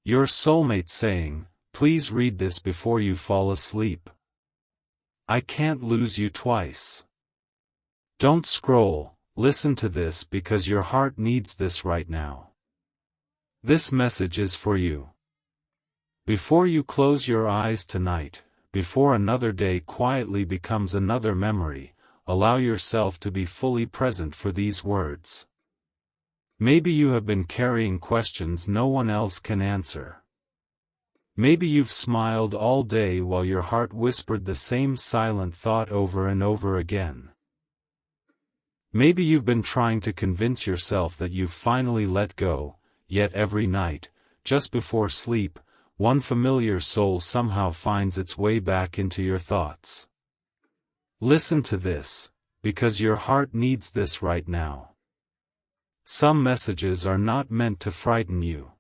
Your soulmate saying, "Please read this before you fall asleep. I can't lose you twice. Don't scroll, listen to this because your heart needs this right now. This message is for you. Before you close your eyes tonight, before another day quietly becomes another memory, allow yourself to be fully present for these words. Maybe you have been carrying questions no one else can answer. Maybe you've smiled all day while your heart whispered the same silent thought over and over again. Maybe you've been trying to convince yourself that you've finally let go, yet every night, just before sleep, one familiar soul somehow finds its way back into your thoughts. Listen to this, because your heart needs this right now. Some messages are not meant to frighten you.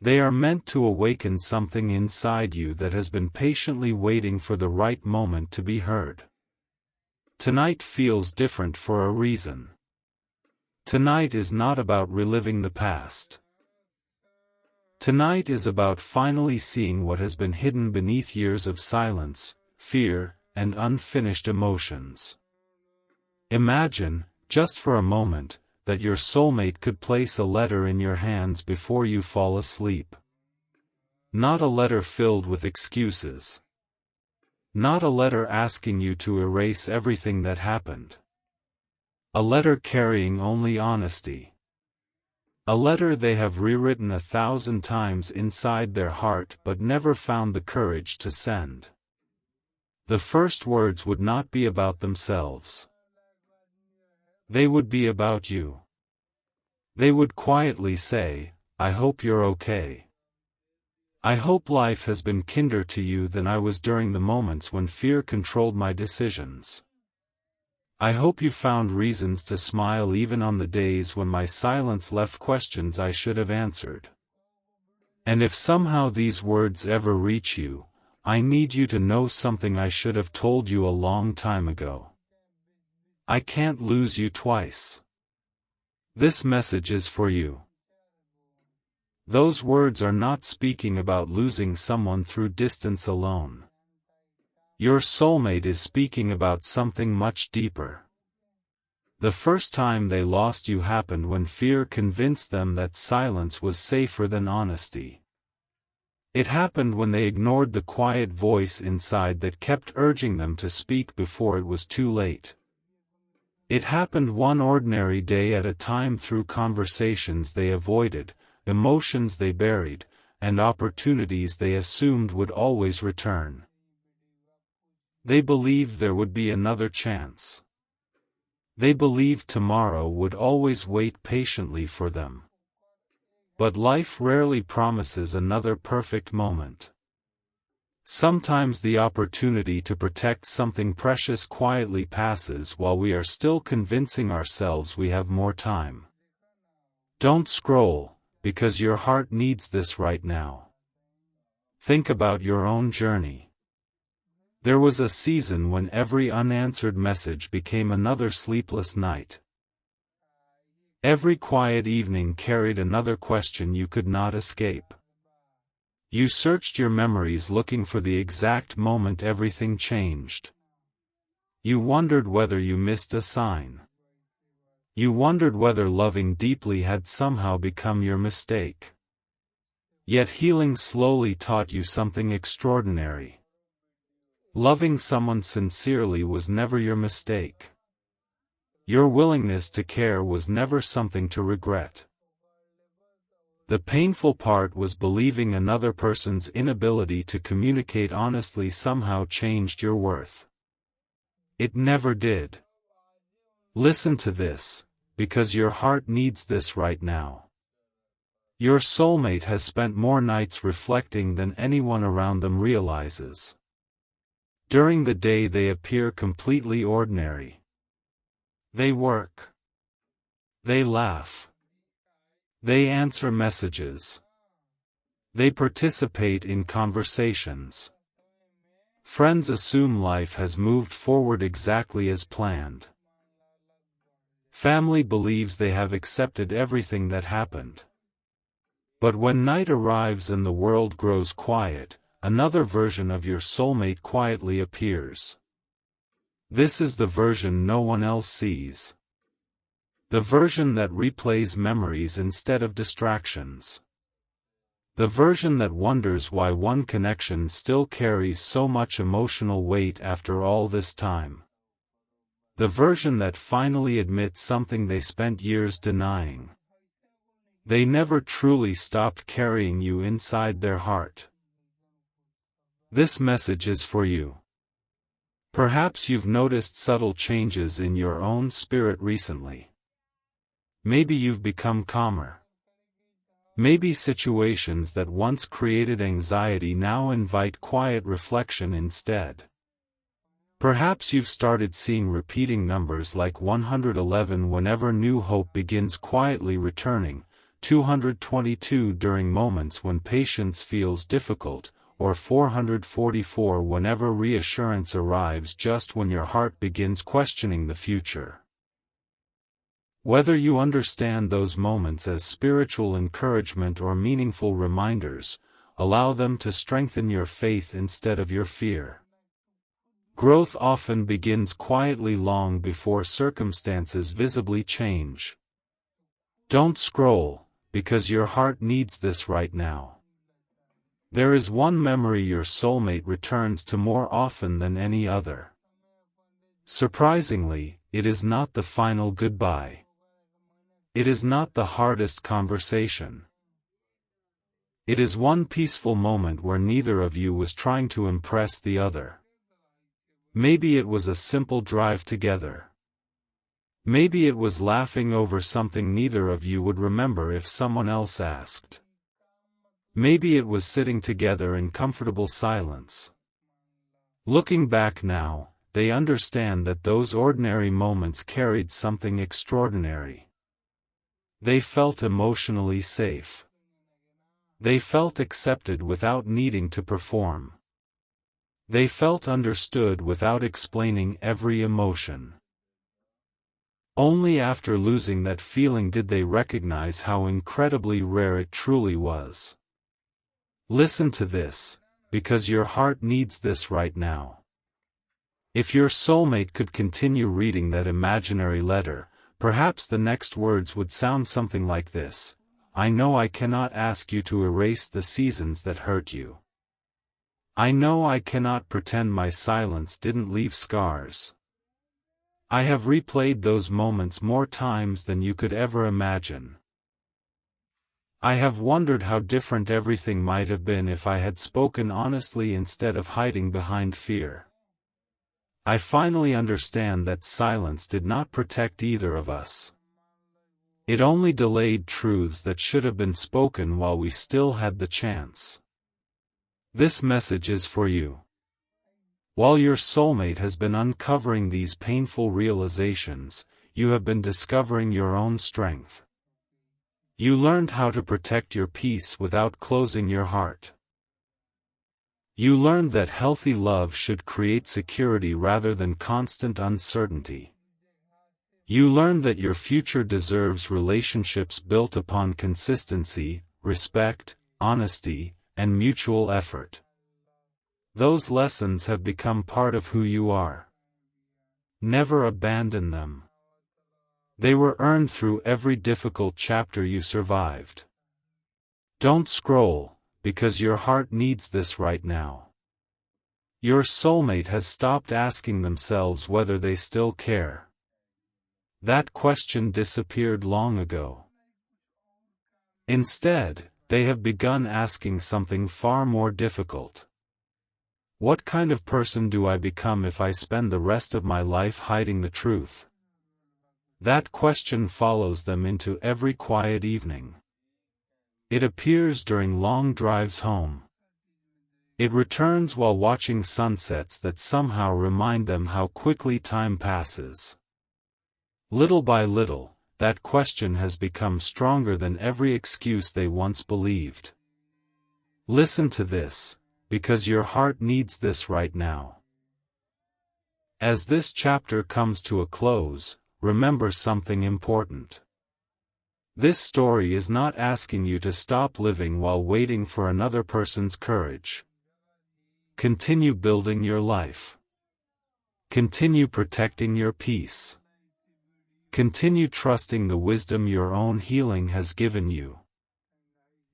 They are meant to awaken something inside you that has been patiently waiting for the right moment to be heard. Tonight feels different for a reason. Tonight is not about reliving the past. Tonight is about finally seeing what has been hidden beneath years of silence, fear, and unfinished emotions. Imagine, just for a moment, that your soulmate could place a letter in your hands before you fall asleep. Not a letter filled with excuses. Not a letter asking you to erase everything that happened. A letter carrying only honesty. A letter they have rewritten 1,000 times inside their heart but never found the courage to send. The first words would not be about themselves. They would be about you. They would quietly say, "I hope you're okay. I hope life has been kinder to you than I was during the moments when fear controlled my decisions. I hope you found reasons to smile even on the days when my silence left questions I should have answered. And if somehow these words ever reach you, I need you to know something I should have told you a long time ago. I can't lose you twice. This message is for you." Those words are not speaking about losing someone through distance alone. Your soulmate is speaking about something much deeper. The first time they lost you happened when fear convinced them that silence was safer than honesty. It happened when they ignored the quiet voice inside that kept urging them to speak before it was too late. It happened one ordinary day at a time through conversations they avoided, emotions they buried, and opportunities they assumed would always return. They believed there would be another chance. They believed tomorrow would always wait patiently for them. But life rarely promises another perfect moment. Sometimes the opportunity to protect something precious quietly passes while we are still convincing ourselves we have more time. Don't scroll, because your heart needs this right now. Think about your own journey. There was a season when every unanswered message became another sleepless night. Every quiet evening carried another question you could not escape. You searched your memories looking for the exact moment everything changed. You wondered whether you missed a sign. You wondered whether loving deeply had somehow become your mistake. Yet healing slowly taught you something extraordinary. Loving someone sincerely was never your mistake. Your willingness to care was never something to regret. The painful part was believing another person's inability to communicate honestly somehow changed your worth. It never did. Listen to this, because your heart needs this right now. Your soulmate has spent more nights reflecting than anyone around them realizes. During the day they appear completely ordinary. They work. They laugh. They answer messages. They participate in conversations. Friends assume life has moved forward exactly as planned. Family believes they have accepted everything that happened. But when night arrives and the world grows quiet, another version of your soulmate quietly appears. This is the version no one else sees. The version that replays memories instead of distractions. The version that wonders why one connection still carries so much emotional weight after all this time. The version that finally admits something they spent years denying. They never truly stopped carrying you inside their heart. This message is for you. Perhaps you've noticed subtle changes in your own spirit recently. Maybe you've become calmer. Maybe situations that once created anxiety now invite quiet reflection instead. Perhaps you've started seeing repeating numbers like 111 whenever new hope begins quietly returning, 222 during moments when patience feels difficult, or 444 whenever reassurance arrives just when your heart begins questioning the future. Whether you understand those moments as spiritual encouragement or meaningful reminders, allow them to strengthen your faith instead of your fear. Growth often begins quietly long before circumstances visibly change. Don't scroll, because your heart needs this right now. There is one memory your soulmate returns to more often than any other. Surprisingly, it is not the final goodbye. It is not the hardest conversation. It is one peaceful moment where neither of you was trying to impress the other. Maybe it was a simple drive together. Maybe it was laughing over something neither of you would remember if someone else asked. Maybe it was sitting together in comfortable silence. Looking back now, they understand that those ordinary moments carried something extraordinary. They felt emotionally safe. They felt accepted without needing to perform. They felt understood without explaining every emotion. Only after losing that feeling did they recognize how incredibly rare it truly was. Listen to this, because your heart needs this right now. If your soulmate could continue reading that imaginary letter, perhaps the next words would sound something like this: I know I cannot ask you to erase the seasons that hurt you. I know I cannot pretend my silence didn't leave scars. I have replayed those moments more times than you could ever imagine. I have wondered how different everything might have been if I had spoken honestly instead of hiding behind fear. I finally understand that silence did not protect either of us. It only delayed truths that should have been spoken while we still had the chance. This message is for you. While your soulmate has been uncovering these painful realizations, you have been discovering your own strength. You learned how to protect your peace without closing your heart. You learned that healthy love should create security rather than constant uncertainty. You learned that your future deserves relationships built upon consistency, respect, honesty, and mutual effort. Those lessons have become part of who you are. Never abandon them. They were earned through every difficult chapter you survived. Don't scroll, because your heart needs this right now. Your soulmate has stopped asking themselves whether they still care. That question disappeared long ago. Instead, they have begun asking something far more difficult. What kind of person do I become if I spend the rest of my life hiding the truth? That question follows them into every quiet evening. It appears during long drives home. It returns while watching sunsets that somehow remind them how quickly time passes. Little by little, that question has become stronger than every excuse they once believed. Listen to this, because your heart needs this right now. As this chapter comes to a close, remember something important. This story is not asking you to stop living while waiting for another person's courage. Continue building your life. Continue protecting your peace. Continue trusting the wisdom your own healing has given you.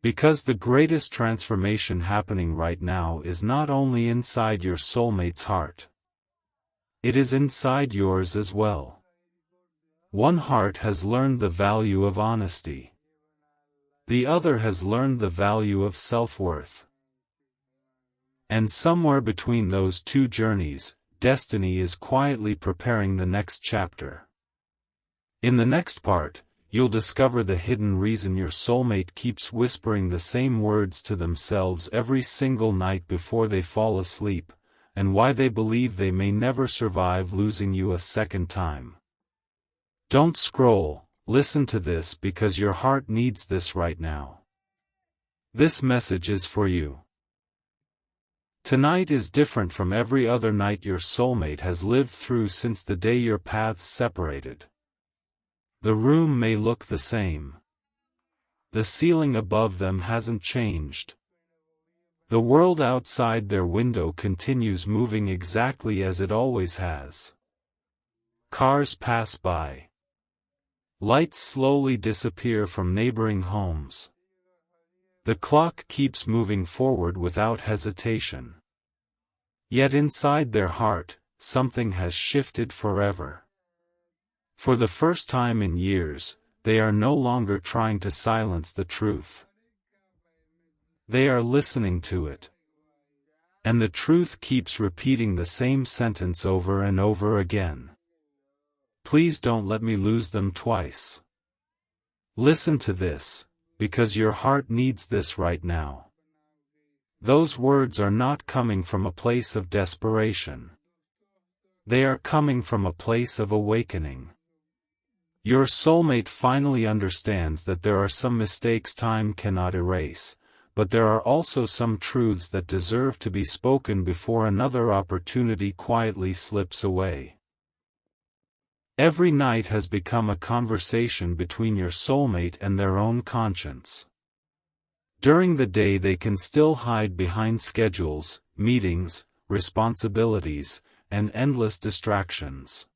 Because the greatest transformation happening right now is not only inside your soulmate's heart. It is inside yours as well. One heart has learned the value of honesty. The other has learned the value of self-worth. And somewhere between those two journeys, destiny is quietly preparing the next chapter. In the next part, you'll discover the hidden reason your soulmate keeps whispering the same words to themselves every single night before they fall asleep, and why they believe they may never survive losing you a second time. Don't scroll, listen to this because your heart needs this right now. This message is for you. Tonight is different from every other night your soulmate has lived through since the day your paths separated. The room may look the same. The ceiling above them hasn't changed. The world outside their window continues moving exactly as it always has. Cars pass by. Lights slowly disappear from neighboring homes. The clock keeps moving forward without hesitation. Yet inside their heart, something has shifted forever. For the first time in years, they are no longer trying to silence the truth. They are listening to it. And the truth keeps repeating the same sentence over and over again. Please don't let me lose them twice. Listen to this, because your heart needs this right now. Those words are not coming from a place of desperation. They are coming from a place of awakening. Your soulmate finally understands that there are some mistakes time cannot erase, but there are also some truths that deserve to be spoken before another opportunity quietly slips away. Every night has become a conversation between your soulmate and their own conscience. During the day they can still hide behind schedules, meetings, responsibilities, and endless distractions.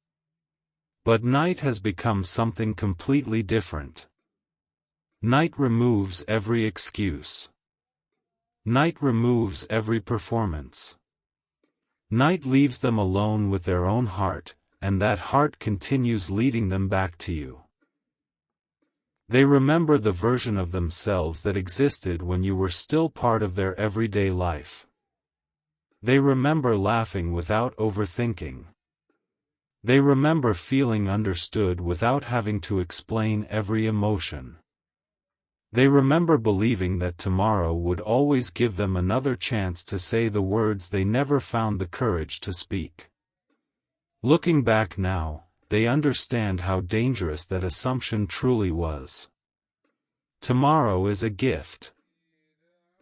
But night has become something completely different. Night removes every excuse. Night removes every performance. Night leaves them alone with their own heart, and that heart continues leading them back to you. They remember the version of themselves that existed when you were still part of their everyday life. They remember laughing without overthinking. They remember feeling understood without having to explain every emotion. They remember believing that tomorrow would always give them another chance to say the words they never found the courage to speak. Looking back now, they understand how dangerous that assumption truly was. Tomorrow is a gift.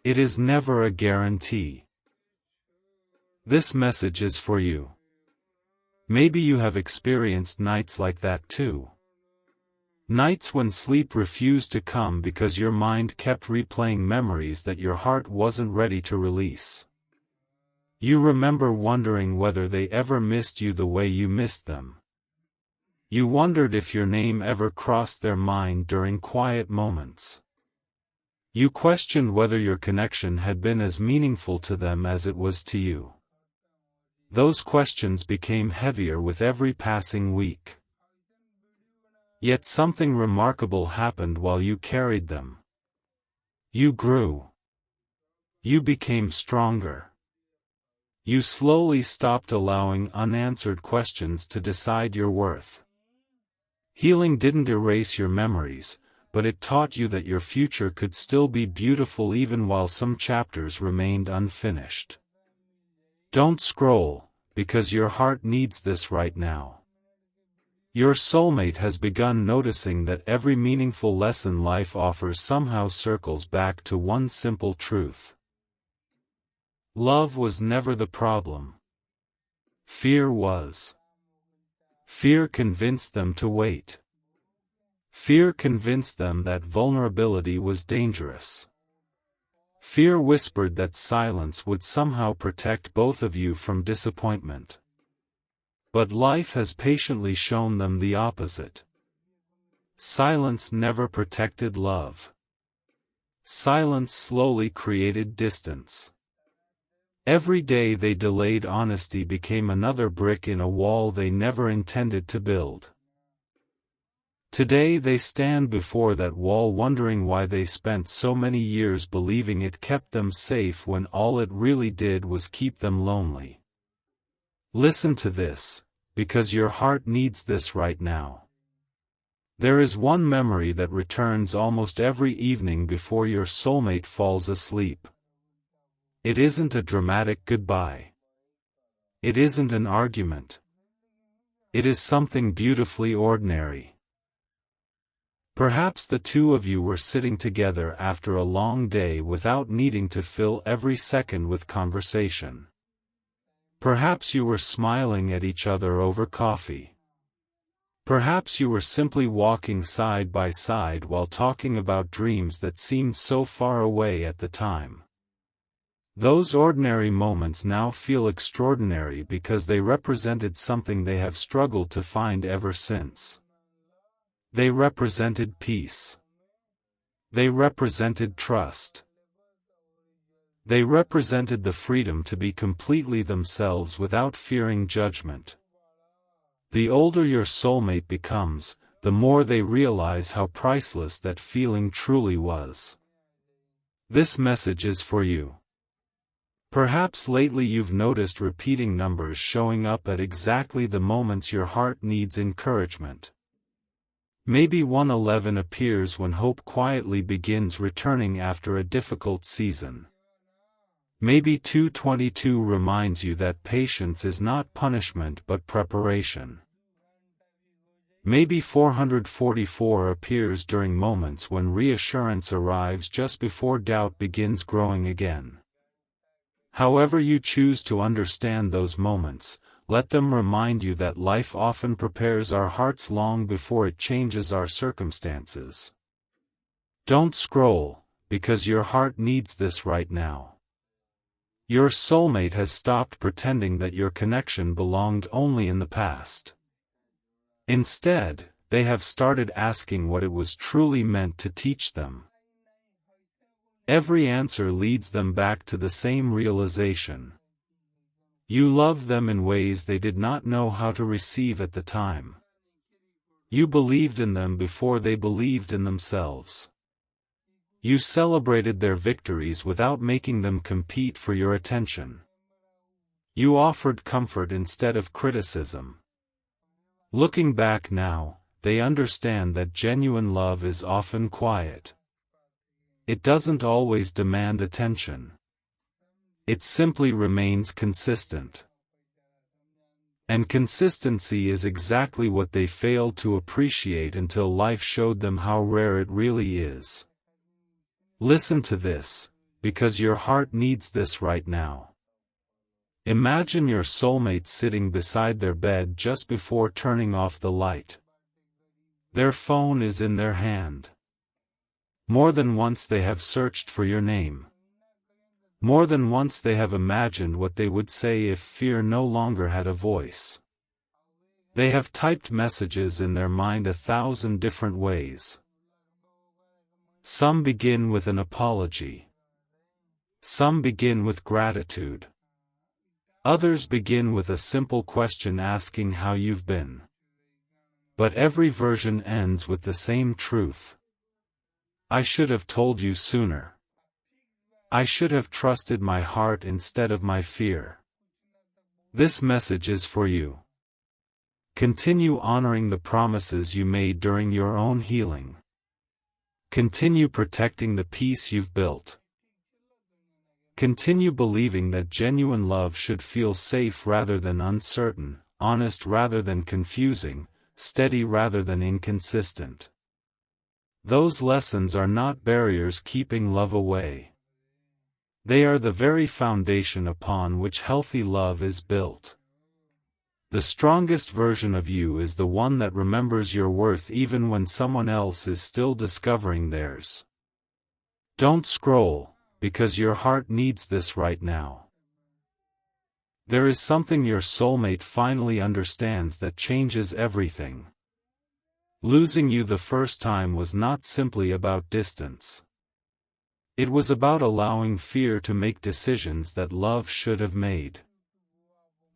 It is never a guarantee. This message is for you. Maybe you have experienced nights like that too. Nights when sleep refused to come because your mind kept replaying memories that your heart wasn't ready to release. You remember wondering whether they ever missed you the way you missed them. You wondered if your name ever crossed their mind during quiet moments. You questioned whether your connection had been as meaningful to them as it was to you. Those questions became heavier with every passing week. Yet something remarkable happened while you carried them. You grew. You became stronger. You slowly stopped allowing unanswered questions to decide your worth. Healing didn't erase your memories, but it taught you that your future could still be beautiful even while some chapters remained unfinished. Don't scroll, because your heart needs this right now. Your soulmate has begun noticing that every meaningful lesson life offers somehow circles back to one simple truth. Love was never the problem. Fear was. Fear convinced them to wait. Fear convinced them that vulnerability was dangerous. Fear whispered that silence would somehow protect both of you from disappointment. But life has patiently shown them the opposite. Silence never protected love. Silence slowly created distance. Every day they delayed honesty became another brick in a wall they never intended to build. Today they stand before that wall wondering why they spent so many years believing it kept them safe when all it really did was keep them lonely. Listen to this, because your heart needs this right now. There is one memory that returns almost every evening before your soulmate falls asleep. It isn't a dramatic goodbye. It isn't an argument. It is something beautifully ordinary. Perhaps the two of you were sitting together after a long day without needing to fill every second with conversation. Perhaps you were smiling at each other over coffee. Perhaps you were simply walking side by side while talking about dreams that seemed so far away at the time. Those ordinary moments now feel extraordinary because they represented something they have struggled to find ever since. They represented peace. They represented trust. They represented the freedom to be completely themselves without fearing judgment. The older your soulmate becomes, the more they realize how priceless that feeling truly was. This message is for you. Perhaps lately you've noticed repeating numbers showing up at exactly the moments your heart needs encouragement. Maybe 111 appears when hope quietly begins returning after a difficult season. Maybe 222 reminds you that patience is not punishment but preparation. Maybe 444 appears during moments when reassurance arrives just before doubt begins growing again. However you choose to understand those moments, let them remind you that life often prepares our hearts long before it changes our circumstances. Don't scroll, because your heart needs this right now. Your soulmate has stopped pretending that your connection belonged only in the past. Instead, they have started asking what it was truly meant to teach them. Every answer leads them back to the same realization. You loved them in ways they did not know how to receive at the time. You believed in them before they believed in themselves. You celebrated their victories without making them compete for your attention. You offered comfort instead of criticism. Looking back now, they understand that genuine love is often quiet. It doesn't always demand attention. It simply remains consistent. And consistency is exactly what they failed to appreciate until life showed them how rare it really is. Listen to this, because your heart needs this right now. Imagine your soulmate sitting beside their bed just before turning off the light. Their phone is in their hand. More than once they have searched for your name. More than once they have imagined what they would say if fear no longer had a voice. They have typed messages in their mind 1,000 different ways. Some begin with an apology. Some begin with gratitude. Others begin with a simple question asking how you've been. But every version ends with the same truth. I should have told you sooner. I should have trusted my heart instead of my fear. This message is for you. Continue honoring the promises you made during your own healing. Continue protecting the peace you've built. Continue believing that genuine love should feel safe rather than uncertain, honest rather than confusing, steady rather than inconsistent. Those lessons are not barriers keeping love away. They are the very foundation upon which healthy love is built. The strongest version of you is the one that remembers your worth even when someone else is still discovering theirs. Don't scroll, because your heart needs this right now. There is something your soulmate finally understands that changes everything. Losing you the first time was not simply about distance. It was about allowing fear to make decisions that love should have made.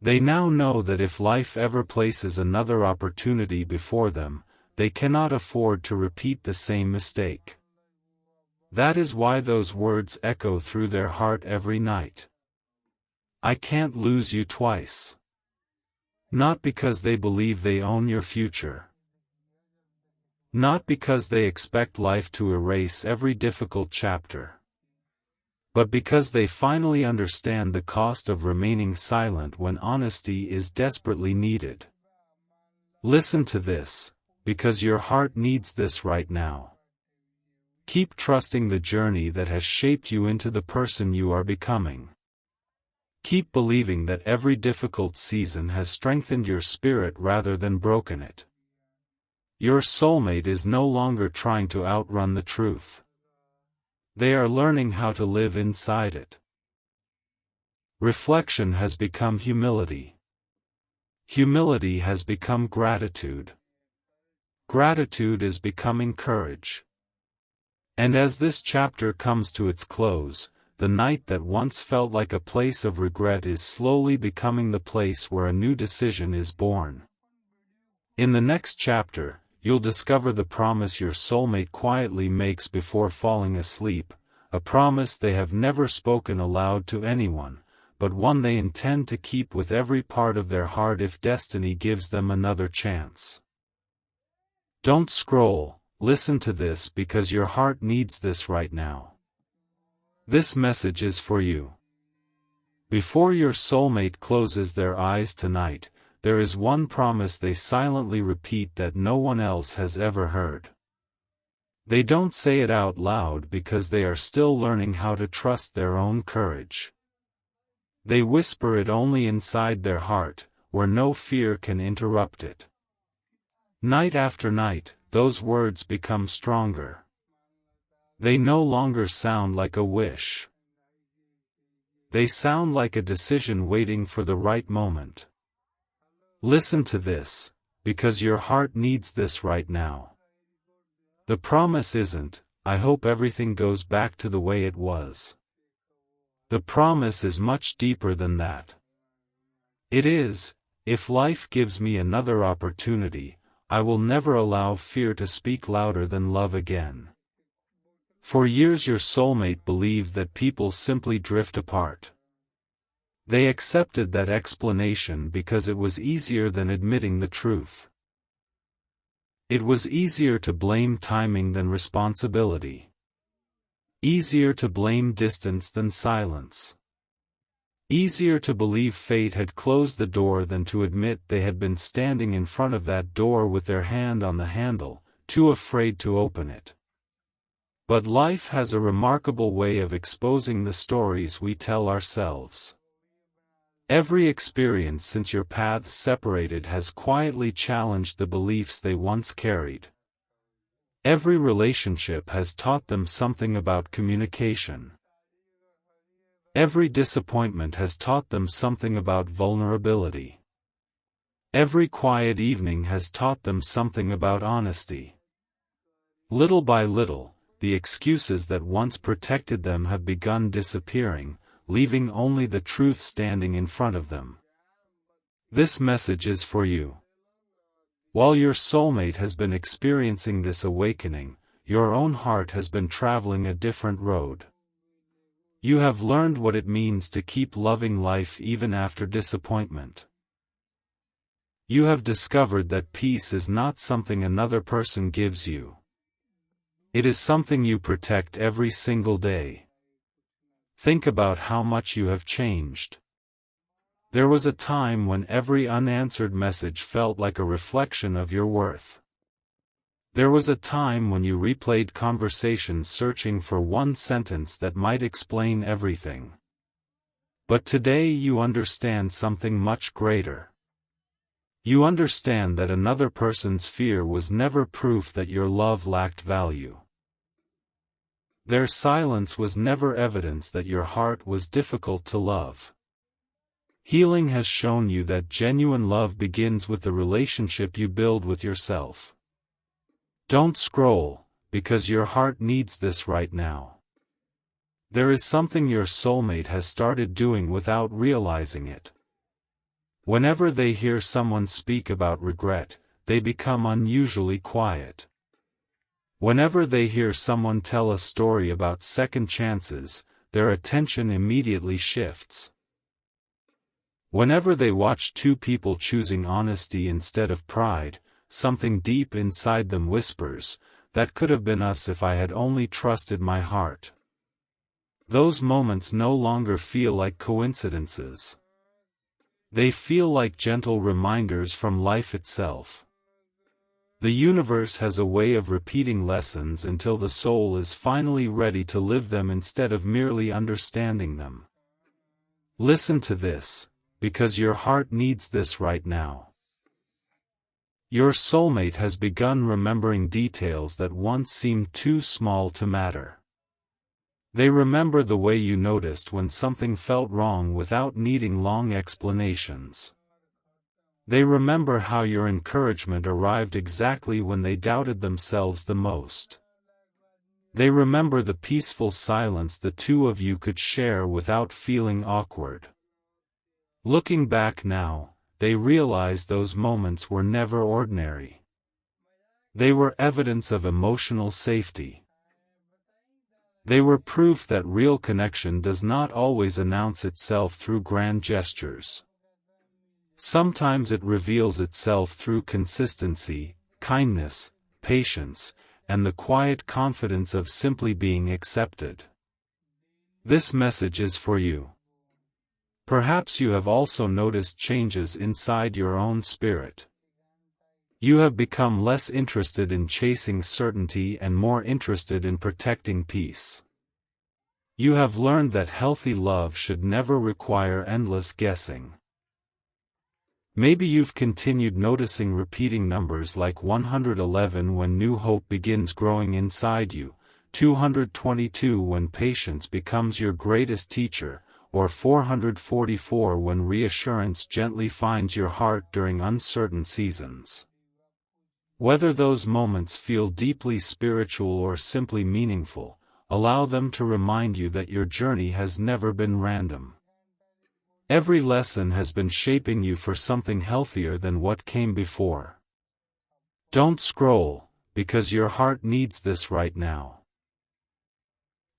They now know that if life ever places another opportunity before them, they cannot afford to repeat the same mistake. That is why those words echo through their heart every night. I can't lose you twice. Not because they believe they own your future. Not because they expect life to erase every difficult chapter. But because they finally understand the cost of remaining silent when honesty is desperately needed. Listen to this, because your heart needs this right now. Keep trusting the journey that has shaped you into the person you are becoming. Keep believing that every difficult season has strengthened your spirit rather than broken it. Your soulmate is no longer trying to outrun the truth. They are learning how to live inside it. Reflection has become humility. Humility has become gratitude. Gratitude is becoming courage. And as this chapter comes to its close, the night that once felt like a place of regret is slowly becoming the place where a new decision is born. In the next chapter, you'll discover the promise your soulmate quietly makes before falling asleep, a promise they have never spoken aloud to anyone, but one they intend to keep with every part of their heart if destiny gives them another chance. Don't scroll, listen to this because your heart needs this right now. This message is for you. Before your soulmate closes their eyes tonight, there is one promise they silently repeat that no one else has ever heard. They don't say it out loud because they are still learning how to trust their own courage. They whisper it only inside their heart, where no fear can interrupt it. Night after night, those words become stronger. They no longer sound like a wish. They sound like a decision waiting for the right moment. Listen to this, because your heart needs this right now. The promise isn't, I hope everything goes back to the way it was. The promise is much deeper than that. It is, if life gives me another opportunity, I will never allow fear to speak louder than love again. For years your soulmate believed that people simply drift apart. They accepted that explanation because it was easier than admitting the truth. It was easier to blame timing than responsibility. Easier to blame distance than silence. Easier to believe fate had closed the door than to admit they had been standing in front of that door with their hand on the handle, too afraid to open it. But life has a remarkable way of exposing the stories we tell ourselves. Every experience since your paths separated has quietly challenged the beliefs they once carried. Every relationship has taught them something about communication. Every disappointment has taught them something about vulnerability. Every quiet evening has taught them something about honesty. Little by little, the excuses that once protected them have begun disappearing, leaving only the truth standing in front of them. This message is for you. While your soulmate has been experiencing this awakening, your own heart has been traveling a different road. You have learned what it means to keep loving life even after disappointment. You have discovered that peace is not something another person gives you. It is something you protect every single day. Think about how much you have changed. There was a time when every unanswered message felt like a reflection of your worth. There was a time when you replayed conversations searching for one sentence that might explain everything. But today you understand something much greater. You understand that another person's fear was never proof that your love lacked value. Their silence was never evidence that your heart was difficult to love. Healing has shown you that genuine love begins with the relationship you build with yourself. Don't scroll, because your heart needs this right now. There is something your soulmate has started doing without realizing it. Whenever they hear someone speak about regret, they become unusually quiet. Whenever they hear someone tell a story about second chances, their attention immediately shifts. Whenever they watch two people choosing honesty instead of pride, something deep inside them whispers, "That could have been us if I had only trusted my heart." Those moments no longer feel like coincidences. They feel like gentle reminders from life itself. The universe has a way of repeating lessons until the soul is finally ready to live them instead of merely understanding them. Listen to this, because your heart needs this right now. Your soulmate has begun remembering details that once seemed too small to matter. They remember the way you noticed when something felt wrong without needing long explanations. They remember how your encouragement arrived exactly when they doubted themselves the most. They remember the peaceful silence the two of you could share without feeling awkward. Looking back now, they realize those moments were never ordinary. They were evidence of emotional safety. They were proof that real connection does not always announce itself through grand gestures. Sometimes it reveals itself through consistency, kindness, patience, and the quiet confidence of simply being accepted. This message is for you. Perhaps you have also noticed changes inside your own spirit. You have become less interested in chasing certainty and more interested in protecting peace. You have learned that healthy love should never require endless guessing. Maybe you've continued noticing repeating numbers like 111 when new hope begins growing inside you, 222 when patience becomes your greatest teacher, or 444 when reassurance gently finds your heart during uncertain seasons. Whether those moments feel deeply spiritual or simply meaningful, allow them to remind you that your journey has never been random. Every lesson has been shaping you for something healthier than what came before. Don't scroll, because your heart needs this right now.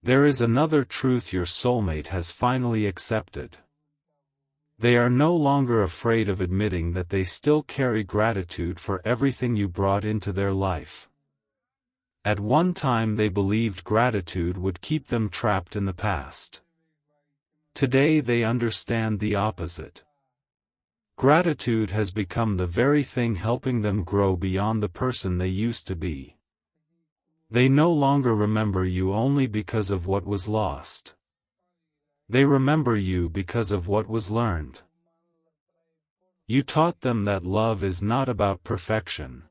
There is another truth your soulmate has finally accepted. They are no longer afraid of admitting that they still carry gratitude for everything you brought into their life. At one time they believed gratitude would keep them trapped in the past. Today they understand the opposite. Gratitude has become the very thing helping them grow beyond the person they used to be. They no longer remember you only because of what was lost. They remember you because of what was learned. You taught them that love is not about perfection.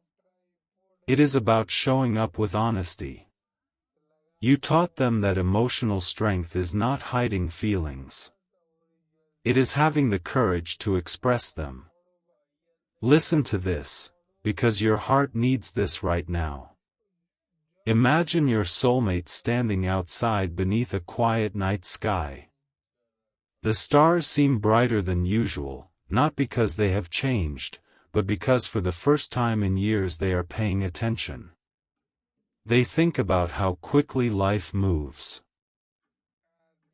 It is about showing up with honesty. You taught them that emotional strength is not hiding feelings. It is having the courage to express them. Listen to this, because your heart needs this right now. Imagine your soulmate standing outside beneath a quiet night sky. The stars seem brighter than usual, not because they have changed, but because for the first time in years they are paying attention. They think about how quickly life moves.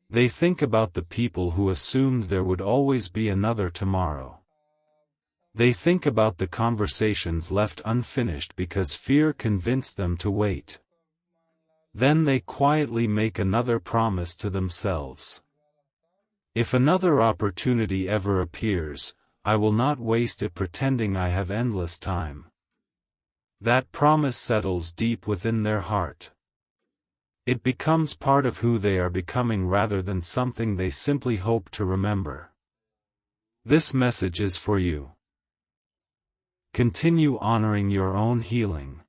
They think about the people who assumed there would always be another tomorrow. They think about the conversations left unfinished because fear convinced them to wait. Then they quietly make another promise to themselves. If another opportunity ever appears, I will not waste it pretending I have endless time. That promise settles deep within their heart. It becomes part of who they are becoming rather than something they simply hope to remember. This message is for you. Continue honoring your own healing.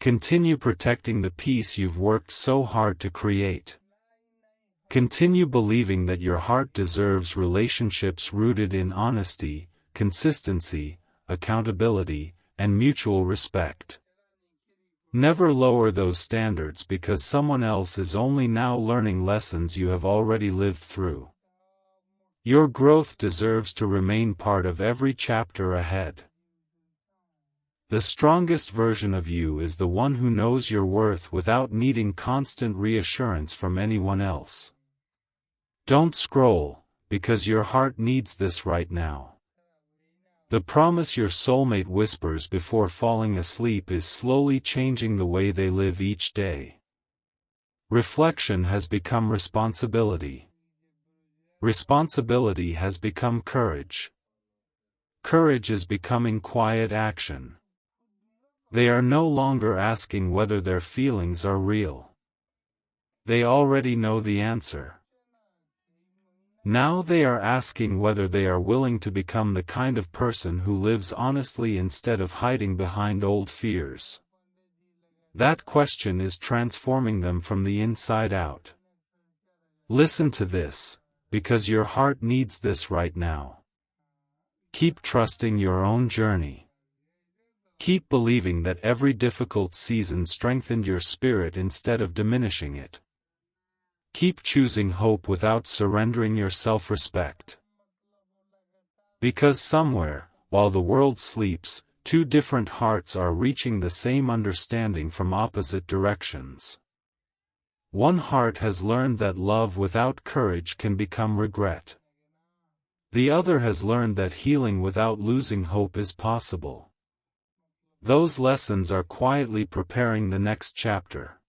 Continue protecting the peace you've worked so hard to create. Continue believing that your heart deserves relationships rooted in honesty, consistency, accountability, and mutual respect. Never lower those standards because someone else is only now learning lessons you have already lived through. Your growth deserves to remain part of every chapter ahead. The strongest version of you is the one who knows your worth without needing constant reassurance from anyone else. Don't scroll, because your heart needs this right now. The promise your soulmate whispers before falling asleep is slowly changing the way they live each day. Reflection has become responsibility. Responsibility has become courage. Courage is becoming quiet action. They are no longer asking whether their feelings are real. They already know the answer. Now they are asking whether they are willing to become the kind of person who lives honestly instead of hiding behind old fears. That question is transforming them from the inside out. Listen to this, because your heart needs this right now. Keep trusting your own journey. Keep believing that every difficult season strengthened your spirit instead of diminishing it. Keep choosing hope without surrendering your self-respect. Because somewhere, while the world sleeps, two different hearts are reaching the same understanding from opposite directions. One heart has learned that love without courage can become regret. The other has learned that healing without losing hope is possible. Those lessons are quietly preparing the next chapter.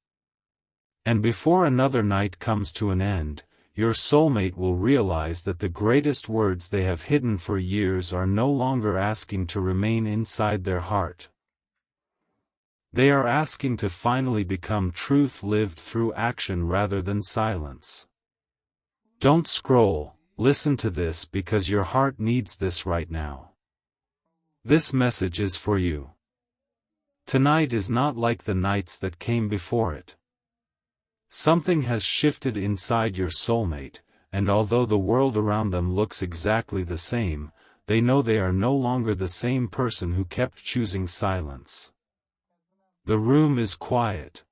And before another night comes to an end, your soulmate will realize that the greatest words they have hidden for years are no longer asking to remain inside their heart. They are asking to finally become truth lived through action rather than silence. Don't scroll, listen to this because your heart needs this right now. This message is for you. Tonight is not like the nights that came before it. Something has shifted inside your soulmate, and although the world around them looks exactly the same, they know they are no longer the same person who kept choosing silence. The room is quiet.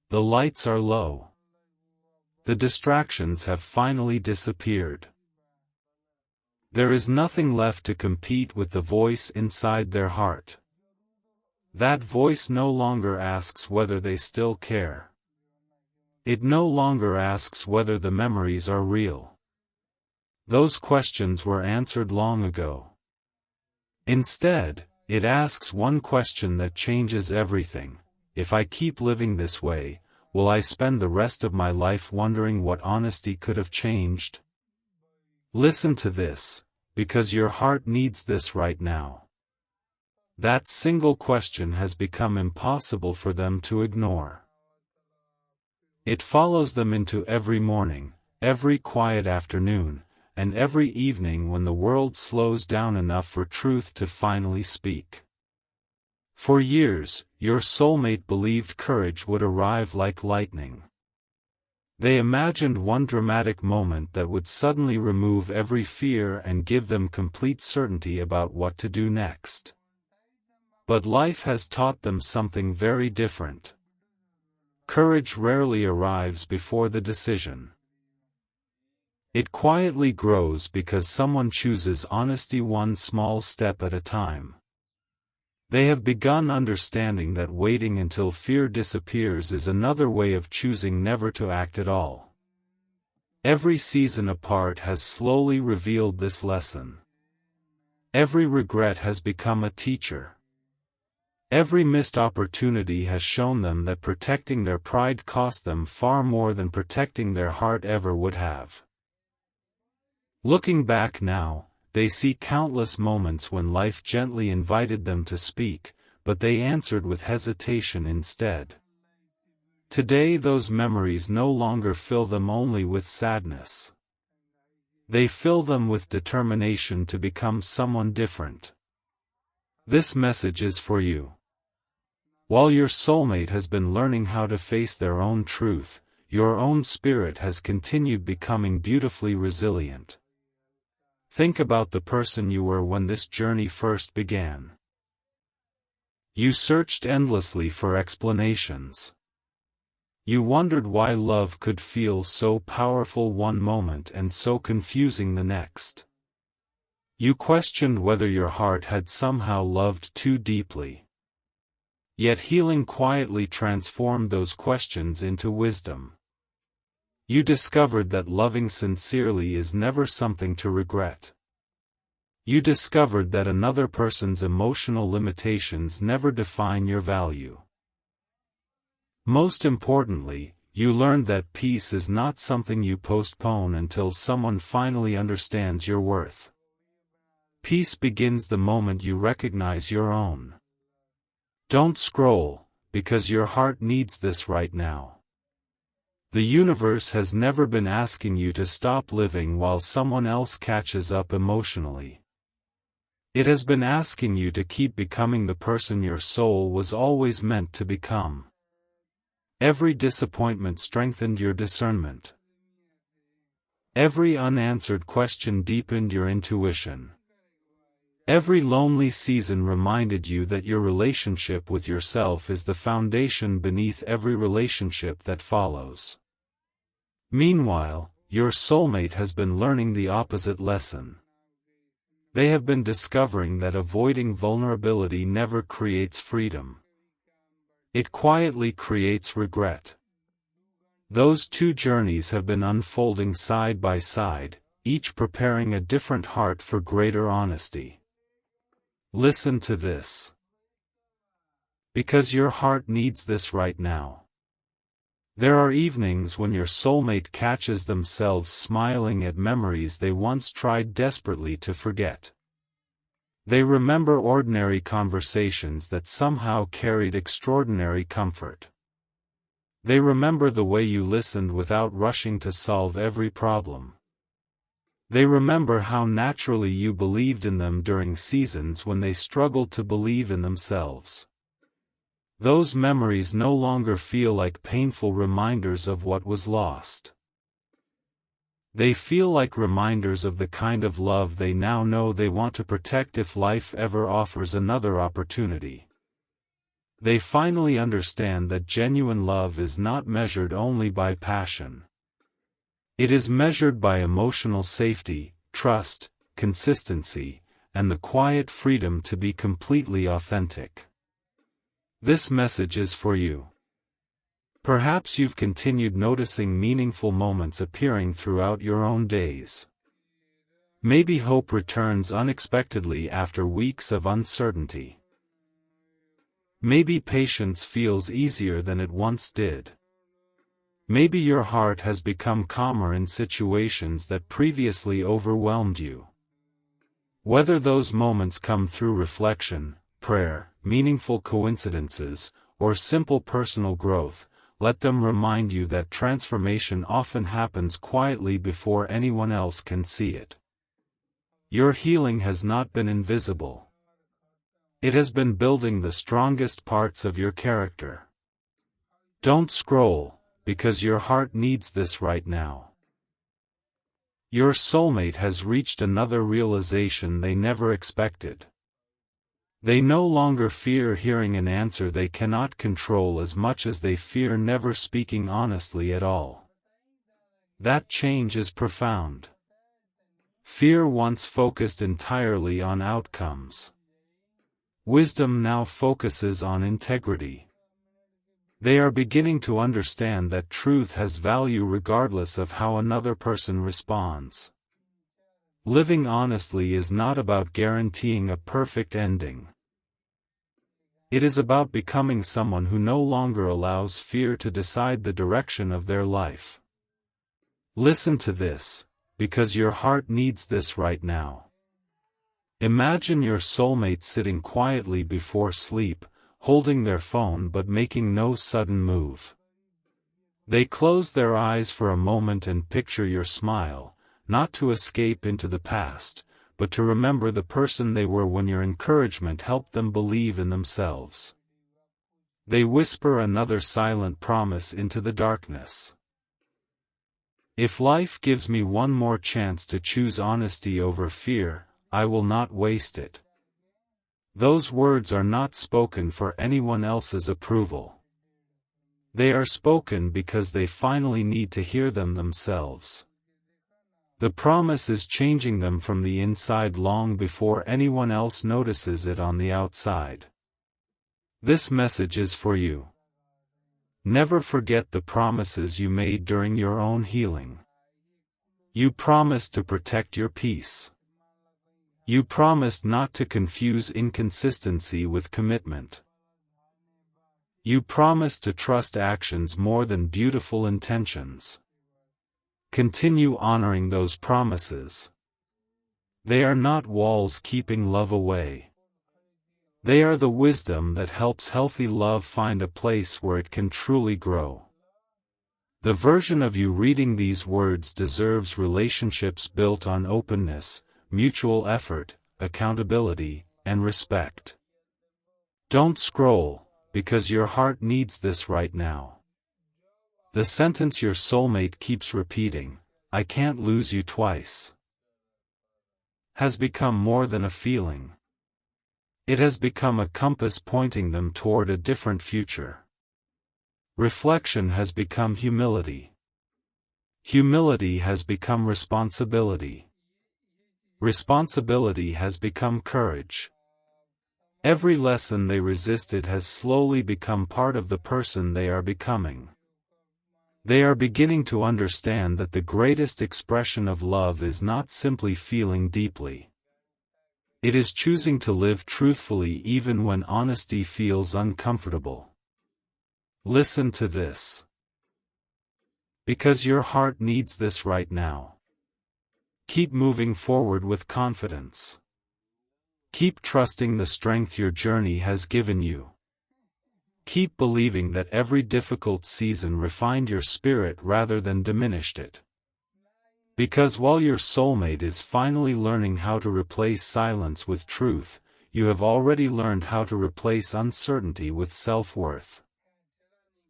The lights are low. The distractions have finally disappeared. There is nothing left to compete with the voice inside their heart. That voice no longer asks whether they still care. It no longer asks whether the memories are real. Those questions were answered long ago. Instead, it asks one question that changes everything: if I keep living this way, will I spend the rest of my life wondering what honesty could have changed? Listen to this, because your heart needs this right now. That single question has become impossible for them to ignore. It follows them into every morning, every quiet afternoon, and every evening when the world slows down enough for truth to finally speak. For years, your soulmate believed courage would arrive like lightning. They imagined one dramatic moment that would suddenly remove every fear and give them complete certainty about what to do next. But life has taught them something very different. Courage rarely arrives before the decision. It quietly grows because someone chooses honesty one small step at a time. They have begun understanding that waiting until fear disappears is another way of choosing never to act at all. Every season apart has slowly revealed this lesson. Every regret has become a teacher. Every missed opportunity has shown them that protecting their pride cost them far more than protecting their heart ever would have. Looking back now, they see countless moments when life gently invited them to speak, but they answered with hesitation instead. Today those memories no longer fill them only with sadness. They fill them with determination to become someone different. This message is for you. While your soulmate has been learning how to face their own truth, your own spirit has continued becoming beautifully resilient. Think about the person you were when this journey first began. You searched endlessly for explanations. You wondered why love could feel so powerful one moment and so confusing the next. You questioned whether your heart had somehow loved too deeply. Yet healing quietly transformed those questions into wisdom. You discovered that loving sincerely is never something to regret. You discovered that another person's emotional limitations never define your value. Most importantly, you learned that peace is not something you postpone until someone finally understands your worth. Peace begins the moment you recognize your own. Don't scroll, because your heart needs this right now. The universe has never been asking you to stop living while someone else catches up emotionally. It has been asking you to keep becoming the person your soul was always meant to become. Every disappointment strengthened your discernment. Every unanswered question deepened your intuition. Every lonely season reminded you that your relationship with yourself is the foundation beneath every relationship that follows. Meanwhile, your soulmate has been learning the opposite lesson. They have been discovering that avoiding vulnerability never creates freedom. It quietly creates regret. Those two journeys have been unfolding side by side, each preparing a different heart for greater honesty. Listen to this. Because your heart needs this right now. There are evenings when your soulmate catches themselves smiling at memories they once tried desperately to forget. They remember ordinary conversations that somehow carried extraordinary comfort. They remember the way you listened without rushing to solve every problem. They remember how naturally you believed in them during seasons when they struggled to believe in themselves. Those memories no longer feel like painful reminders of what was lost. They feel like reminders of the kind of love they now know they want to protect if life ever offers another opportunity. They finally understand that genuine love is not measured only by passion. It is measured by emotional safety, trust, consistency, and the quiet freedom to be completely authentic. This message is for you. Perhaps you've continued noticing meaningful moments appearing throughout your own days. Maybe hope returns unexpectedly after weeks of uncertainty. Maybe patience feels easier than it once did. Maybe your heart has become calmer in situations that previously overwhelmed you. Whether those moments come through reflection, prayer, meaningful coincidences, or simple personal growth, let them remind you that transformation often happens quietly before anyone else can see it. Your healing has not been invisible. It has been building the strongest parts of your character. Don't scroll, because your heart needs this right now. Your soulmate has reached another realization they never expected. They no longer fear hearing an answer they cannot control as much as they fear never speaking honestly at all. That change is profound. Fear once focused entirely on outcomes. Wisdom now focuses on integrity. They are beginning to understand that truth has value regardless of how another person responds. Living honestly is not about guaranteeing a perfect ending. It is about becoming someone who no longer allows fear to decide the direction of their life. Listen to this, because your heart needs this right now. Imagine your soulmate sitting quietly before sleep, holding their phone but making no sudden move. They close their eyes for a moment and picture your smile, not to escape into the past, but to remember the person they were when your encouragement helped them believe in themselves. They whisper another silent promise into the darkness. If life gives me one more chance to choose honesty over fear, I will not waste it. Those words are not spoken for anyone else's approval. They are spoken because they finally need to hear them themselves. The promise is changing them from the inside long before anyone else notices it on the outside. This message is for you. Never forget the promises you made during your own healing. You promised to protect your peace. You promised not to confuse inconsistency with commitment. You promised to trust actions more than beautiful intentions. Continue honoring those promises. They are not walls keeping love away. They are the wisdom that helps healthy love find a place where it can truly grow. The version of you reading these words deserves relationships built on openness, mutual effort, accountability, and respect. Don't scroll, because your heart needs this right now. The sentence your soulmate keeps repeating, "I can't lose you twice," has become more than a feeling. It has become a compass pointing them toward a different future. Reflection has become humility. Humility has become responsibility. Responsibility has become courage. Every lesson they resisted has slowly become part of the person they are becoming. They are beginning to understand that the greatest expression of love is not simply feeling deeply. It is choosing to live truthfully even when honesty feels uncomfortable. Listen to this. Because your heart needs this right now. Keep moving forward with confidence. Keep trusting the strength your journey has given you. Keep believing that every difficult season refined your spirit rather than diminished it. Because while your soulmate is finally learning how to replace silence with truth, you have already learned how to replace uncertainty with self-worth.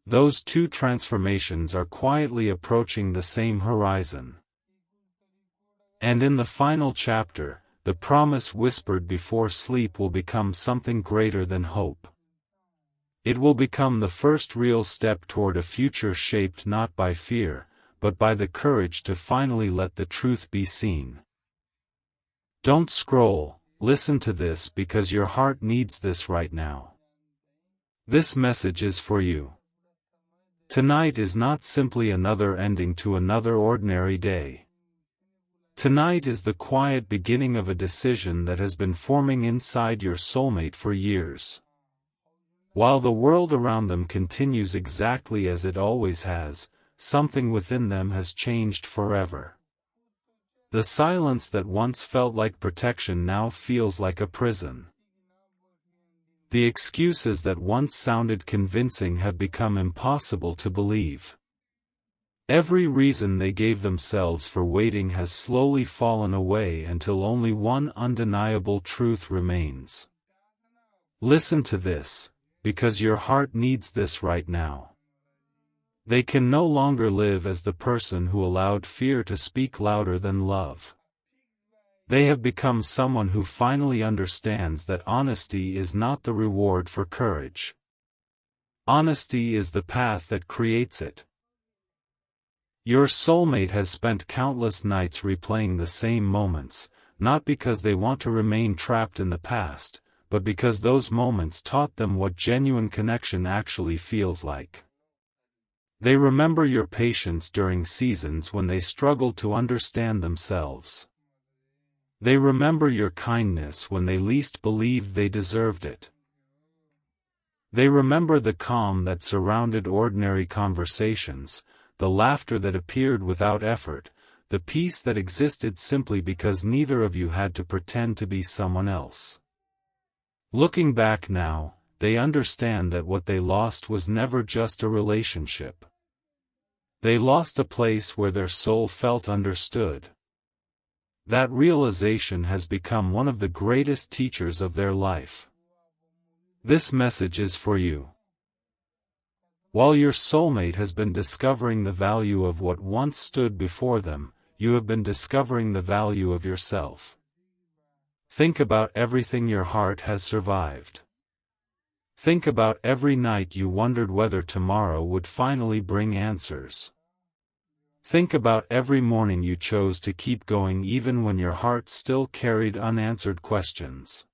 Those two transformations are quietly approaching the same horizon. And in the final chapter, the promise whispered before sleep will become something greater than hope. It will become the first real step toward a future shaped not by fear, but by the courage to finally let the truth be seen. Don't scroll, listen to this because your heart needs this right now. This message is for you. Tonight is not simply another ending to another ordinary day. Tonight is the quiet beginning of a decision that has been forming inside your soulmate for years. While the world around them continues exactly as it always has, something within them has changed forever. The silence that once felt like protection now feels like a prison. The excuses that once sounded convincing have become impossible to believe. Every reason they gave themselves for waiting has slowly fallen away until only one undeniable truth remains. Listen to this, because your heart needs this right now. They can no longer live as the person who allowed fear to speak louder than love. They have become someone who finally understands that honesty is not the reward for courage. Honesty is the path that creates it. Your soulmate has spent countless nights replaying the same moments, not because they want to remain trapped in the past, but because those moments taught them what genuine connection actually feels like. They remember your patience during seasons when they struggled to understand themselves. They remember your kindness when they least believed they deserved it. They remember the calm that surrounded ordinary conversations, the laughter that appeared without effort, the peace that existed simply because neither of you had to pretend to be someone else. Looking back now, they understand that what they lost was never just a relationship. They lost a place where their soul felt understood. That realization has become one of the greatest teachers of their life. This message is for you. While your soulmate has been discovering the value of what once stood before them, you have been discovering the value of yourself. Think about everything your heart has survived. Think about every night you wondered whether tomorrow would finally bring answers. Think about every morning you chose to keep going even when your heart still carried unanswered questions.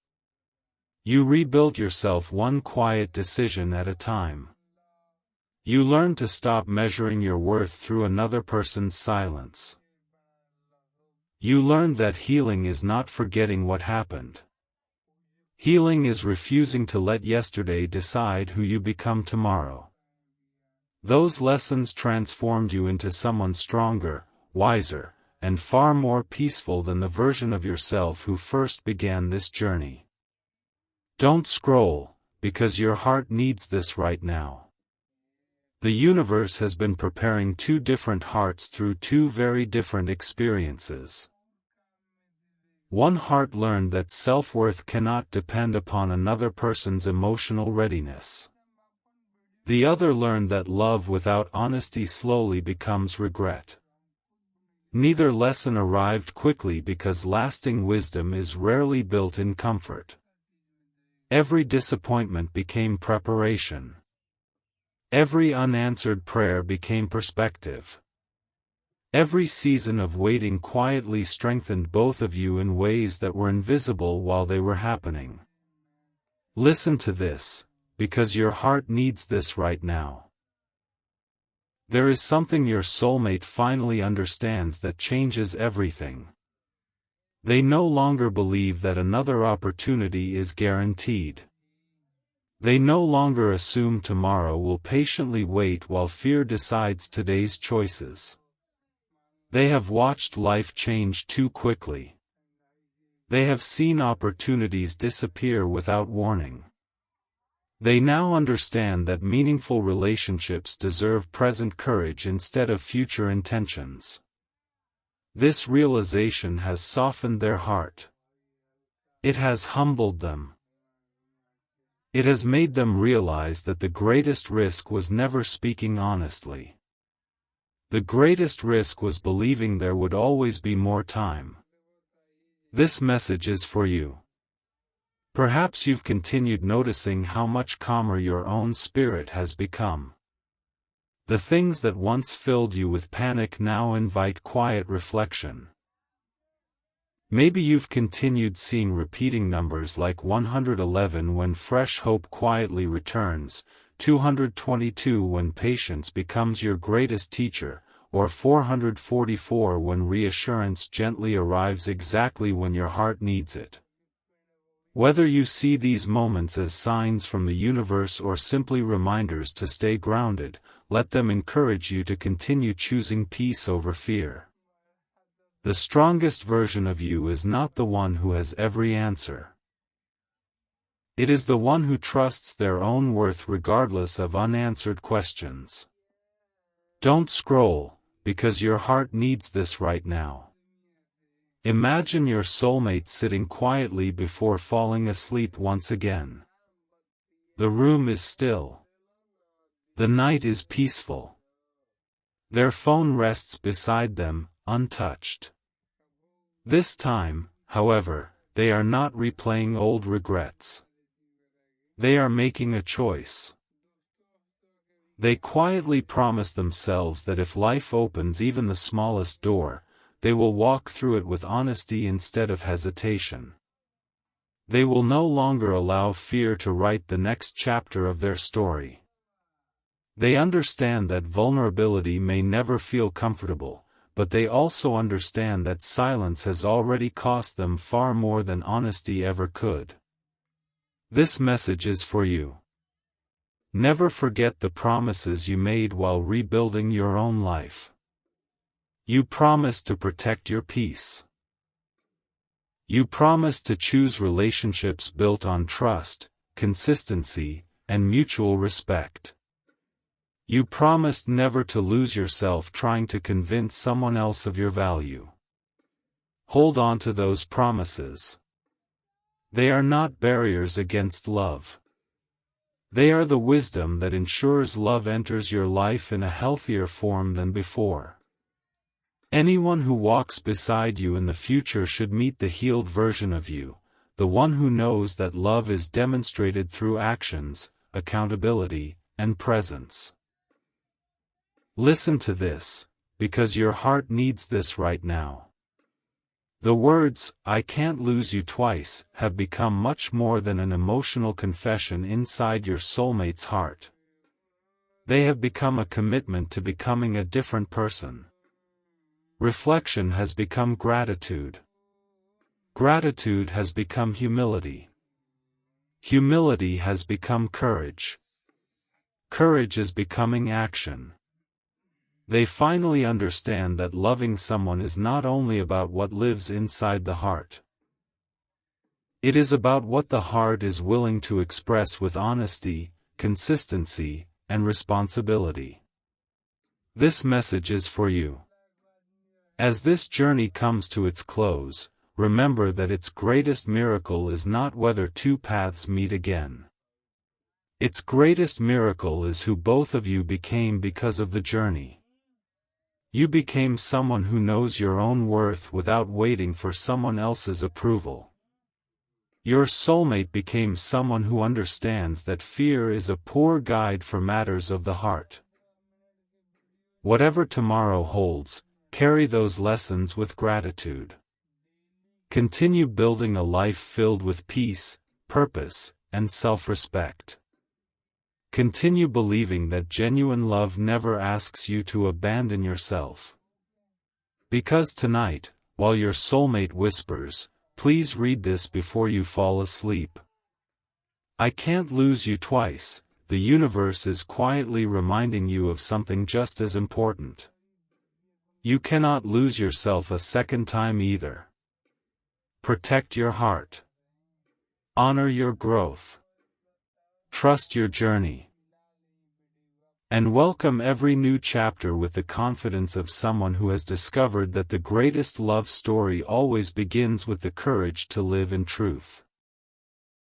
You rebuilt yourself one quiet decision at a time. You learned to stop measuring your worth through another person's silence. You learned that healing is not forgetting what happened. Healing is refusing to let yesterday decide who you become tomorrow. Those lessons transformed you into someone stronger, wiser, and far more peaceful than the version of yourself who first began this journey. Don't scroll, because your heart needs this right now. The universe has been preparing two different hearts through two very different experiences. One heart learned that self-worth cannot depend upon another person's emotional readiness. The other learned that love without honesty slowly becomes regret. Neither lesson arrived quickly because lasting wisdom is rarely built in comfort. Every disappointment became preparation. Every unanswered prayer became perspective. Every season of waiting quietly strengthened both of you in ways that were invisible while they were happening. Listen to this, because your heart needs this right now. There is something your soulmate finally understands that changes everything. They no longer believe that another opportunity is guaranteed. They no longer assume tomorrow will patiently wait while fear decides today's choices. They have watched life change too quickly. They have seen opportunities disappear without warning. They now understand that meaningful relationships deserve present courage instead of future intentions. This realization has softened their heart. It has humbled them. It has made them realize that the greatest risk was never speaking honestly. The greatest risk was believing there would always be more time. This message is for you. Perhaps you've continued noticing how much calmer your own spirit has become. The things that once filled you with panic now invite quiet reflection. Maybe you've continued seeing repeating numbers like 111 when fresh hope quietly returns, 222 when patience becomes your greatest teacher, or 444 when reassurance gently arrives exactly when your heart needs it. Whether you see these moments as signs from the universe or simply reminders to stay grounded, let them encourage you to continue choosing peace over fear. The strongest version of you is not the one who has every answer. It is the one who trusts their own worth regardless of unanswered questions. Don't scroll, because your heart needs this right now. Imagine your soulmate sitting quietly before falling asleep once again. The room is still. The night is peaceful. Their phone rests beside them, untouched. This time, however, they are not replaying old regrets. They are making a choice. They quietly promise themselves that if life opens even the smallest door, they will walk through it with honesty instead of hesitation. They will no longer allow fear to write the next chapter of their story. They understand that vulnerability may never feel comfortable, but they also understand that silence has already cost them far more than honesty ever could. This message is for you. Never forget the promises you made while rebuilding your own life. You promised to protect your peace. You promised to choose relationships built on trust, consistency, and mutual respect. You promised never to lose yourself trying to convince someone else of your value. hold on to those promises. They are not barriers against love. They are the wisdom that ensures love enters your life in a healthier form than before. Anyone who walks beside you in the future should meet the healed version of you, the one who knows that love is demonstrated through actions, accountability, and presence. Listen to this, because your heart needs this right now. The words, "I can't lose you twice," have become much more than an emotional confession inside your soulmate's heart. They have become a commitment to becoming a different person. Reflection has become gratitude. Gratitude has become humility. Humility has become courage. Courage is becoming action. They finally understand that loving someone is not only about what lives inside the heart. It is about what the heart is willing to express with honesty, consistency, and responsibility. This message is for you. As this journey comes to its close, remember that its greatest miracle is not whether two paths meet again. Its greatest miracle is who both of you became because of the journey. You became someone who knows your own worth without waiting for someone else's approval. Your soulmate became someone who understands that fear is a poor guide for matters of the heart. Whatever tomorrow holds, carry those lessons with gratitude. Continue building a life filled with peace, purpose, and self-respect. Continue believing that genuine love never asks you to abandon yourself. Because tonight, while your soulmate whispers, please read this before you fall asleep. I can't lose you twice. The universe is quietly reminding you of something just as important. You cannot lose yourself a second time either. Protect your heart. Honor your growth. Trust your journey. And welcome every new chapter with the confidence of someone who has discovered that the greatest love story always begins with the courage to live in truth.